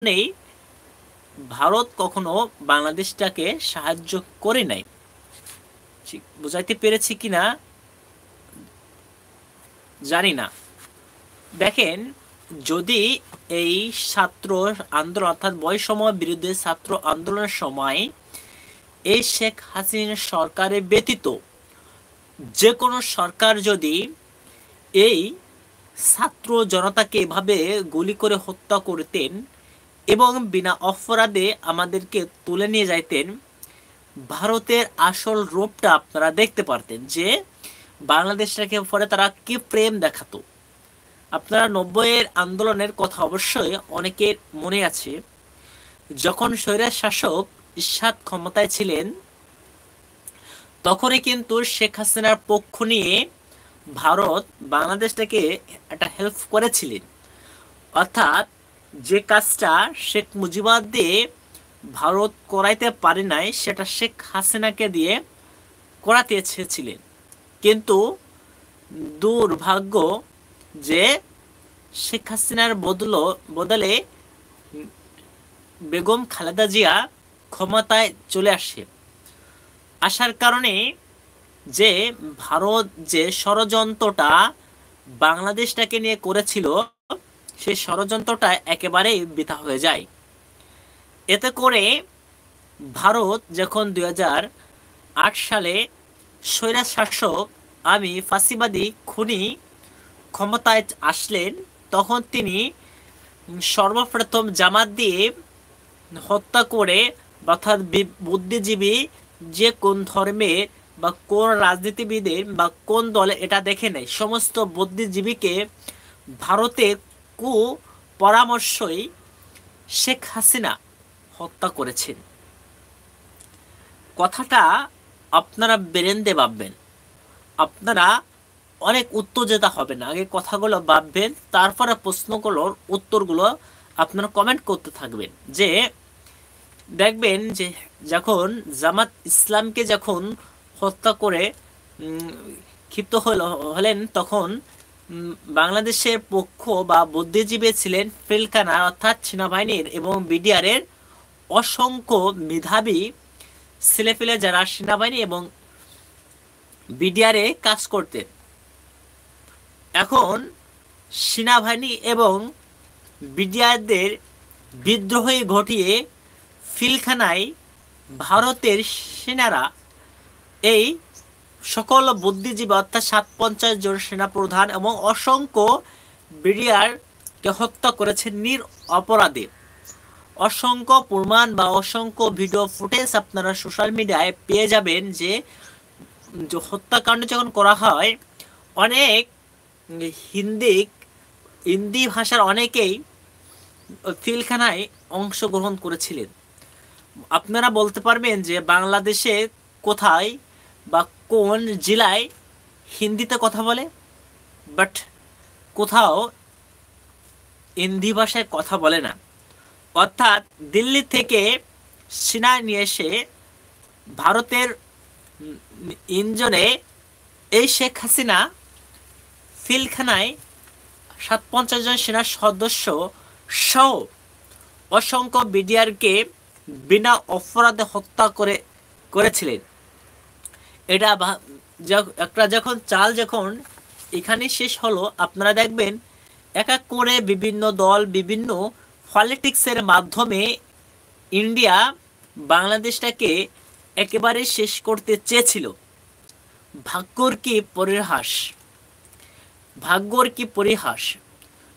নেই, ভারত কখনো বাংলাদেশটাকে সাহায্য করে নাই। ঠিক বুঝাইতে পেরেছি কিনা জানি না। দেখেন, যদি এই ছাত্র আন্দোলন অর্থাৎ বৈষম্য বিরুদ্ধে ছাত্র আন্দোলনের সময় এই শেখ হাসিনা সরকারের ব্যতীত যে কোনো সরকার যদি এই ছাত্র জনতাকে এভাবে গুলি করে হত্যা করতেন এবং বিনা অপরাধে আমাদেরকে তুলে নিয়ে যাইতেন, ভারতের আসল রূপটা আপনারা দেখতে পারতেন যে বাংলাদেশটাকে পরে তারা কি প্রেম দেখাতো। আপনারা 90-এর আন্দোলনের কথা অবশ্যই অনেকের মনে আছে। যখন স্বৈরাচার শাসক এরশাদ ক্ষমতায় ছিলেন, তখনই কিন্তু শেখ হাসিনার পক্ষ নিয়ে ভারত বাংলাদেশটাকে একটা হেল্প করেছিলেন। অর্থাৎ যে কাজটা শেখ মুজিবুর দিয়ে ভারত করাইতে পারে নাই, সেটা শেখ হাসিনাকে দিয়ে করাতে চেয়েছিলেন। কিন্তু দুর্ভাগ্য যে শেখ হাসিনার বদলে বেগম খালেদা জিয়া ক্ষমতায় চলে আসার কারণে যে ভারত যে ষড়যন্ত্রটা বাংলাদেশটাকে নিয়ে করেছিল, সেই ষড়যন্ত্রটা একেবারেই বৃথা হয়ে যায়। এতে করে ভারত যখন 2008 সালে স্বৈরাচার শাসক আমি ফাঁসিবাদী খুনি ক্ষমতায় আসলেন, তখন তিনি সর্বপ্রথম জামাত দিয়ে হত্যা করে, অর্থাৎ বুদ্ধিজীবী যে কোন ধর্মের বা কোন রাজনীতিবিদের বা কোন দলে এটা দেখে নেই, সমস্ত বুদ্ধিজীবীকে ভারতে কু পরামর্শই শেখ হাসিনা হত্যা করেছেন। কথাটা আপনারা বেরেন্দে ভাববেন, আপনারা অনেক উত্তেজিত হবেন, আগে কথাগুলো ভাববেন, তারপরে প্রশ্নগুলোর উত্তরগুলো আপনারা কমেন্ট করতে থাকবেন। যে দেখবেন যে যখন জামাত ইসলামকে যখন হত্যা করে ক্ষিপ্ত হলেন, তখন বাংলাদেশের পক্ষ বা বুদ্ধিজীবী ছিলেন পিলখানা অর্থাৎ সেনাবাহিনীর এবং বিডিআরের অসংখ্য মেধাবী ছেলেপেলে, যারা সেনাবাহিনী এবং বিডিআরে কাজ করতেন। এখন সেনাবাহিনী এবং বিডিআরদের বিদ্রোহী ঘটিয়ে পিলখানায় ভারতের সেনারা এই সকল বুদ্ধিজীবী অর্থাৎ 57 জন সেনাপ্রধান এবং অসংখ্য বিডিআরকে হত্যা করেছে নির অপরাধে। অসংখ্য প্রমাণ বা অসংখ্য ভিডিও ফুটেজ আপনারা সোশ্যাল মিডিয়ায় পেয়ে যাবেন যে হত্যাকাণ্ড যখন করা হয়, অনেক হিন্দি ভাষার অনেকেই পিলখানায় অংশগ্রহণ করেছিলেন। আপনারা বলতে পারবেন যে বাংলাদেশে কোথায় বা কোন জেলায় হিন্দিতে কথা বলে, বাট কোথাও হিন্দি ভাষায় কথা বলে না। অর্থাৎ দিল্লি থেকে সেনা নিয়ে এসে ভারতের ইঞ্জনে এই শেখ হাসিনা পিলখানায় 57 জন সেনা সদস্য সহ অসংখ্য বিডিআরকে বিনা অপরাধে হত্যা করেছিলেন। এটা একটা যখন চাল যখন এখানে শেষ হলো, আপনারা দেখবেন এক এক করে বিভিন্ন দল বিভিন্ন পলিটিক্সের মাধ্যমে ইন্ডিয়া বাংলাদেশটাকে একেবারে শেষ করতে চেয়েছিল। ভাগ্যর কি পরিহাস, ভাগ্যর কি পরিহাস।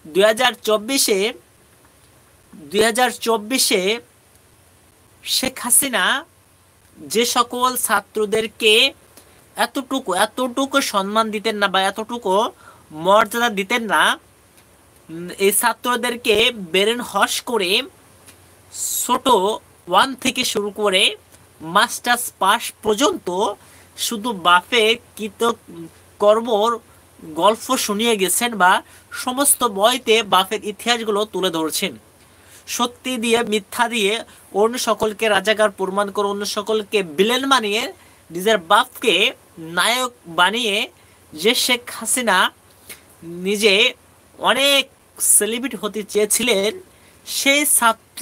2024-এ শেখ হাসিনা যে সকল ছাত্রদেরকে এতটুকু সম্মান দিতেন না বা এতটুকু মর্যাদা দিতেন না, এই ছাত্রদেরকে ব্রেন হস করে ছোট 1 থেকে শুরু করে মাস্টার্স পাস পর্যন্ত শুধু বাপের কর্মর গল্প শুনিয়ে গেছেন বা সমস্ত বইতে বাপের ইতিহাসগুলো তুলে ধরছেন। সত্যি দিয়ে মিথ্যা দিয়ে অন্য সকলকে রাজাকার প্রমাণ করে, অন্য সকলকে ভিলেন বানিয়ে নিজের বাপকে নায়ক বানিয়ে যে শেখ হাসিনা নিজে অনেক সেলিব্রিটি হতে চেয়েছিলেন, সেই ছাত্র